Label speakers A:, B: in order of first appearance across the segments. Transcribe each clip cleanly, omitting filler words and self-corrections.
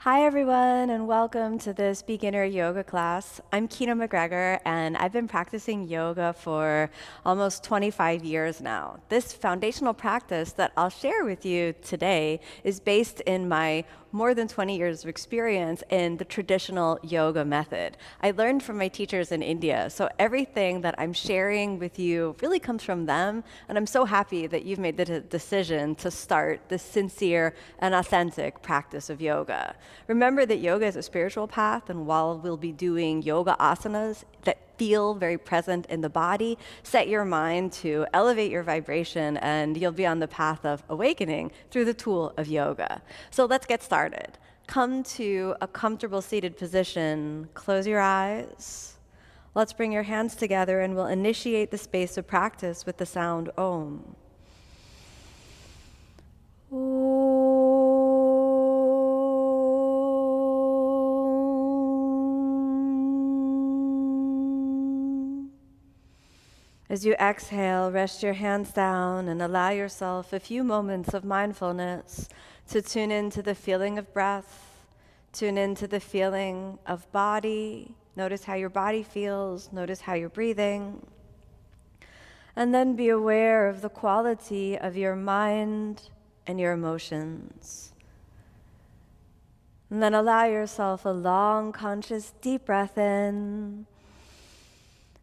A: Hi everyone, and welcome to this beginner yoga class. I'm Kino MacGregor, and I've been practicing yoga for almost 25 years now. This foundational practice that I'll share with you today is based in my more than 20 years of experience in the traditional yoga method. I learned from my teachers in India, so everything that I'm sharing with you really comes from them, and I'm so happy that you've made the decision to start this sincere and authentic practice of yoga. Remember that yoga is a spiritual path, and while we'll be doing yoga asanas that feel very present in the body, set your mind to elevate your vibration, and you'll be on the path of awakening through the tool of yoga. So let's get started. Come to a comfortable seated position. Close your eyes. Let's bring your hands together, and we'll initiate the space of practice with the sound Om. As you exhale, rest your hands down and allow yourself a few moments of mindfulness to tune into the feeling of breath, tune into the feeling of body. Notice how your body feels, notice how you're breathing. And then be aware of the quality of your mind and your emotions. And then allow yourself a long, conscious, deep breath in.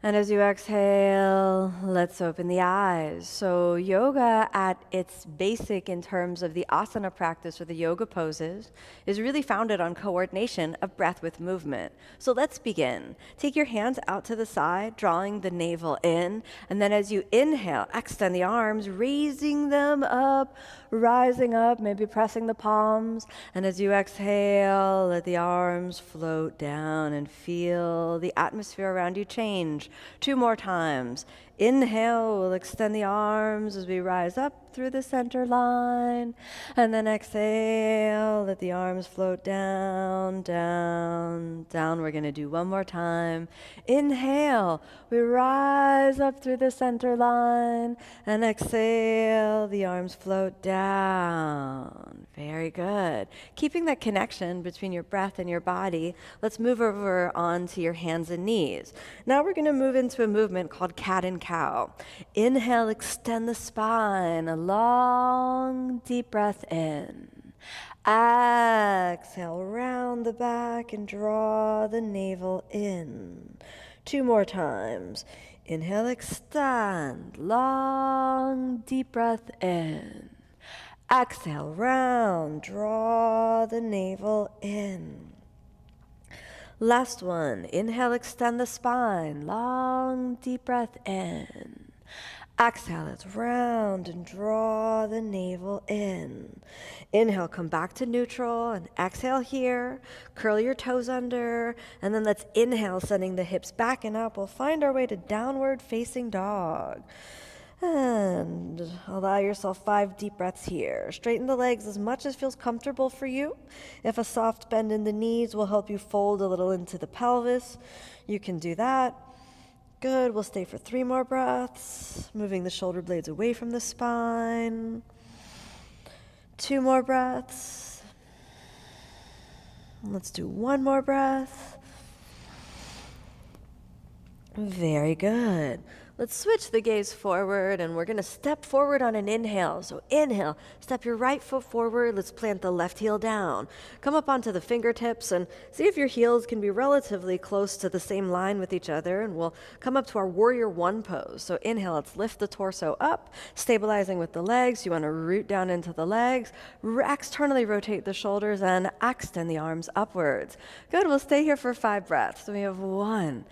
A: And as you exhale, let's open the eyes. So yoga at its basic in terms of the asana practice or the yoga poses is really founded on coordination of breath with movement. So let's begin. Take your hands out to the side, drawing the navel in. And then as you inhale, extend the arms, raising them up, rising up, maybe pressing the palms. And as you exhale, let the arms float down and feel the atmosphere around you change. 2 more times. Inhale, we'll extend the arms as we rise up through the center line. And then exhale, let the arms float down, down, down. We're going to do 1 more time. Inhale, we rise up through the center line. And exhale, the arms float down. Very good. Keeping that connection between your breath and your body, let's move over onto your hands and knees. Now we're going to move into a movement called cat and cow. Inhale, extend the spine. A long, deep breath in. Exhale, round the back and draw the navel in. 2 more times. Inhale, extend. Long, deep breath in. Exhale, round, draw the navel in. Last one. Inhale, extend the spine. Long, deep breath in. Exhale, it's round and draw the navel in. Inhale, come back to neutral and exhale here. Curl your toes under. And then let's inhale, sending the hips back and up. We'll find our way to downward facing dog. And allow yourself 5 deep breaths here. Straighten the legs as much as feels comfortable for you. If a soft bend in the knees will help you fold a little into the pelvis, you can do that. Good. We'll stay for 3 more breaths, moving the shoulder blades away from the spine. 2 more breaths. Let's do 1 more breath. Very good. Let's switch the gaze forward, and we're going to step forward on an inhale. So inhale, step your right foot forward. Let's plant the left heel down. Come up onto the fingertips and see if your heels can be relatively close to the same line with each other, and we'll come up to our warrior 1 pose. So inhale, let's lift the torso up, stabilizing with the legs. You want to root down into the legs, externally rotate the shoulders, and extend the arms upwards. Good. We'll stay here for 5 breaths. So we have 1.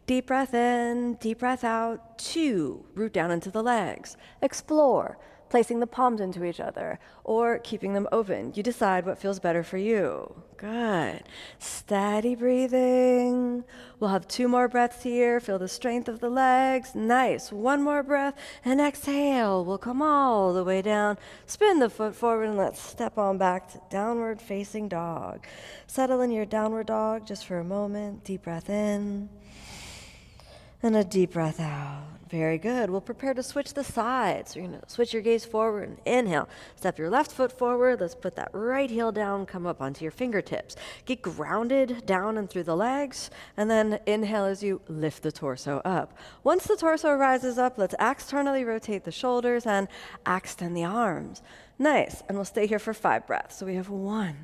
A: Deep breath in, deep breath out. 2, root down into the legs. Explore, placing the palms into each other or keeping them open. You decide what feels better for you. Good. Steady breathing. We'll have 2 more breaths here. Feel the strength of the legs. Nice. 1 more breath and exhale. We'll come all the way down. Spin the foot forward and let's step on back to downward facing dog. Settle in your downward dog just for a moment. Deep breath in. And a deep breath out. Very good. We'll prepare to switch the sides. So you're going to switch your gaze forward and inhale. Step your left foot forward. Let's put that right heel down. Come up onto your fingertips. Get grounded down and through the legs. And then inhale as you lift the torso up. Once the torso rises up, let's externally rotate the shoulders and extend the arms. Nice. And we'll stay here for 5 breaths. So we have 1.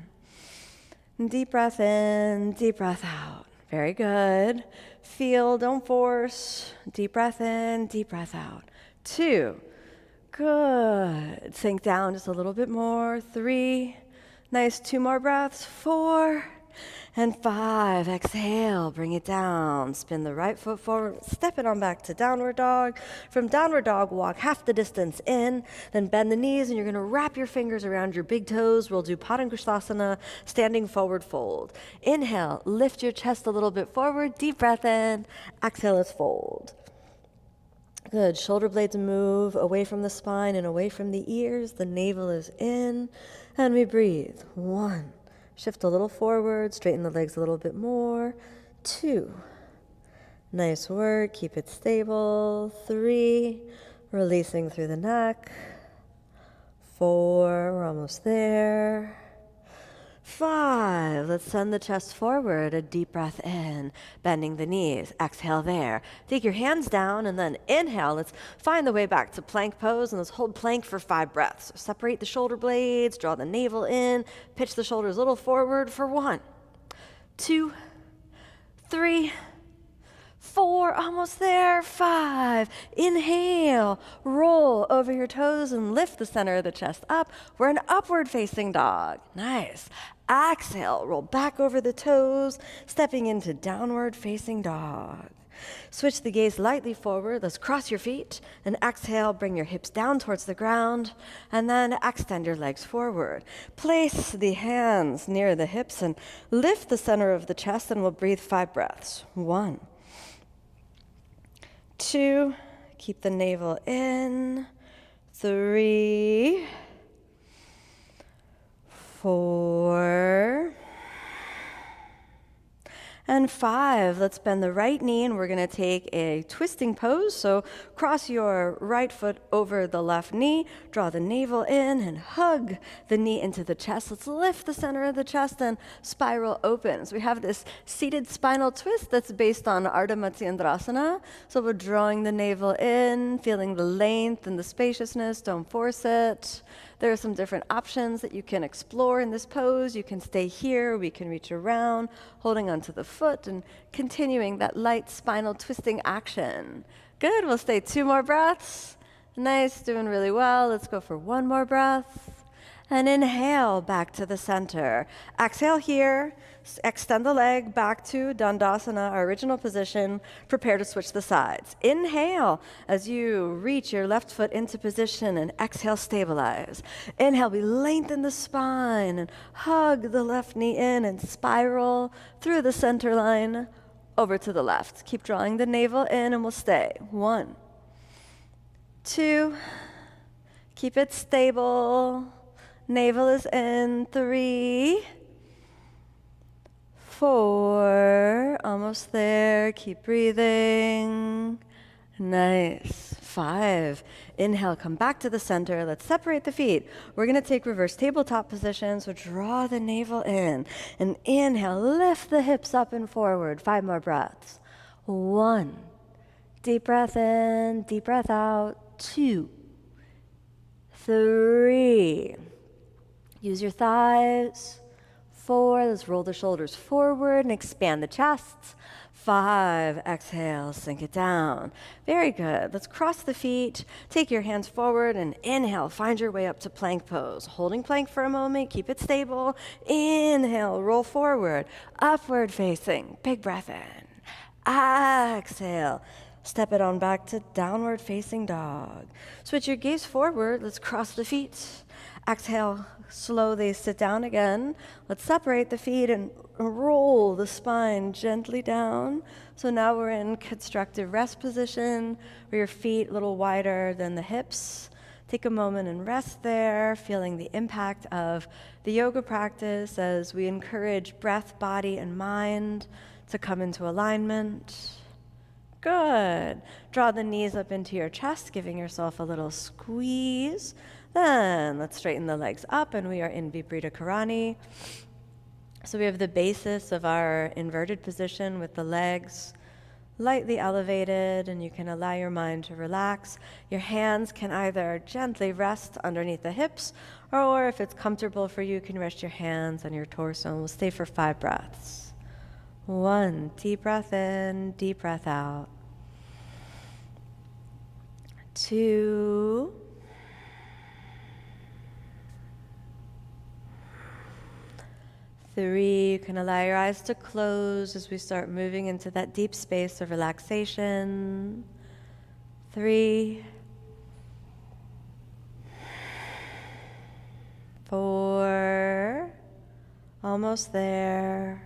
A: Deep breath in, deep breath out. Very good. Feel, don't force. Deep breath in, deep breath out. 2. Good. Sink down just a little bit more. 3. Nice. 2 more breaths. 4. And 5. Exhale. Bring it down. Spin the right foot forward. Step it on back to downward dog. From downward dog, walk half the distance in. Then bend the knees, and you're going to wrap your fingers around your big toes. We'll do Padangusthasana, standing forward fold. Inhale. Lift your chest a little bit forward. Deep breath in. Exhale, let's fold. Good. Shoulder blades move away from the spine and away from the ears. The navel is in. And we breathe. 1. Shift a little forward, straighten the legs a little bit more. 2. Nice work, keep it stable. 3. Releasing through the neck. 4, we're almost there. 5, let's send the chest forward, a deep breath in, bending the knees, exhale there. Take your hands down and then inhale. Let's find the way back to plank pose and let's hold plank for 5 breaths. So separate the shoulder blades, draw the navel in, pitch the shoulders a little forward for 1, 2, 3, 4, almost there, 5. Inhale, roll over your toes and lift the center of the chest up. We're an upward facing dog. Nice. Exhale, roll back over the toes, stepping into downward facing dog. Switch the gaze lightly forward. Let's cross your feet and exhale, bring your hips down towards the ground and then extend your legs forward. Place the hands near the hips and lift the center of the chest and we'll breathe 5 breaths. 1, 2, keep the navel in. 3, 4, and 5. Let's bend the right knee and we're going to take a twisting pose. So cross your right foot over the left knee, draw the navel in and hug the knee into the chest. Let's lift the center of the chest and spiral open. So we have this seated spinal twist that's based on Ardha Matsyendrasana. So we're drawing the navel in, feeling the length and the spaciousness. Don't force it. There are some different options that you can explore in this pose. You can stay here, we can reach around, holding onto the foot and continuing that light spinal twisting action. Good, we'll stay 2 more breaths. Nice, doing really well. Let's go for 1 more breath. And inhale back to the center. Exhale here, extend the leg back to Dandasana, our original position. Prepare to switch the sides. Inhale as you reach your left foot into position and exhale, stabilize. Inhale, we lengthen the spine and hug the left knee in and spiral through the center line over to the left. Keep drawing the navel in and we'll stay. 1, 2, keep it stable. Navel is in. 3, 4, almost there. Keep breathing. Nice. 5. Inhale, come back to the center. Let's separate the feet. We're going to take reverse tabletop position. So draw the navel in. And inhale, lift the hips up and forward. 5 more breaths. 1. Deep breath in, deep breath out. 2, 3. Use your thighs. 4, let's roll the shoulders forward and expand the chest. 5, exhale, sink it down. Very good. Let's cross the feet. Take your hands forward and inhale. Find your way up to plank pose. Holding plank for a moment. Keep it stable. Inhale, roll forward. Upward facing. Big breath in. Exhale. Step it on back to downward facing dog. Switch your gaze forward. Let's cross the feet. Exhale, slowly sit down again. Let's separate the feet and roll the spine gently down. So now we're in constructive rest position, where your feet a little wider than the hips. Take a moment and rest there, feeling the impact of the yoga practice as we encourage breath, body, and mind to come into alignment. Good. Draw the knees up into your chest, giving yourself a little squeeze. Then let's straighten the legs up, and we are in Viparita Karani. So we have the basis of our inverted position with the legs lightly elevated, and you can allow your mind to relax. Your hands can either gently rest underneath the hips, or if it's comfortable for you, you can rest your hands on your torso. And we'll stay for 5 breaths. 1, deep breath in, deep breath out. 2, 3, you can allow your eyes to close as we start moving into that deep space of relaxation. 3, 4, almost there.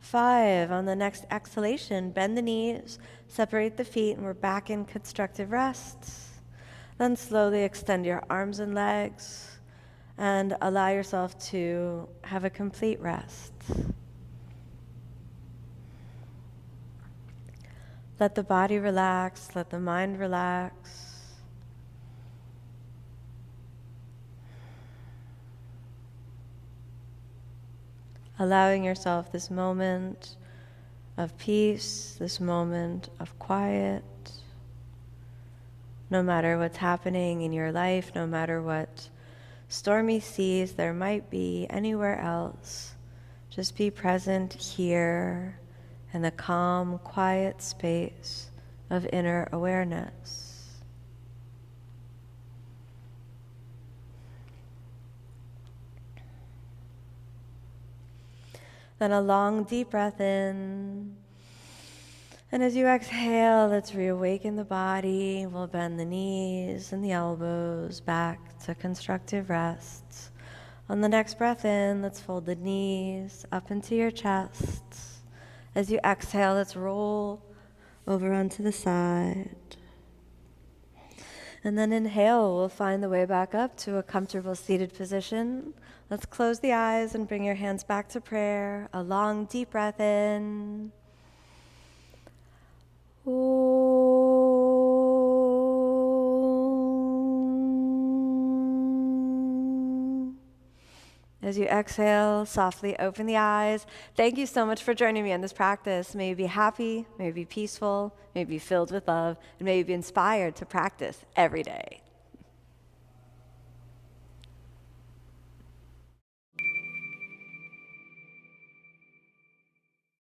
A: 5, on the next exhalation, bend the knees, separate the feet, and we're back in constructive rest. Then slowly extend your arms and legs and allow yourself to have a complete rest. Let the body relax, let the mind relax. Allowing yourself this moment of peace, this moment of quiet. No matter what's happening in your life, no matter what stormy seas there might be anywhere else, just be present here in the calm, quiet space of inner awareness. Then a long, deep breath in. And as you exhale, let's reawaken the body. We'll bend the knees and the elbows back to constructive rest. On the next breath in, let's fold the knees up into your chest. As you exhale, let's roll over onto the side. And then inhale, we'll find the way back up to a comfortable seated position. Let's close the eyes and bring your hands back to prayer. A long, deep breath in. As you exhale, softly open the eyes. Thank you so much for joining me in this practice. May you be happy, may you be peaceful, may you be filled with love, and may you be inspired to practice every day.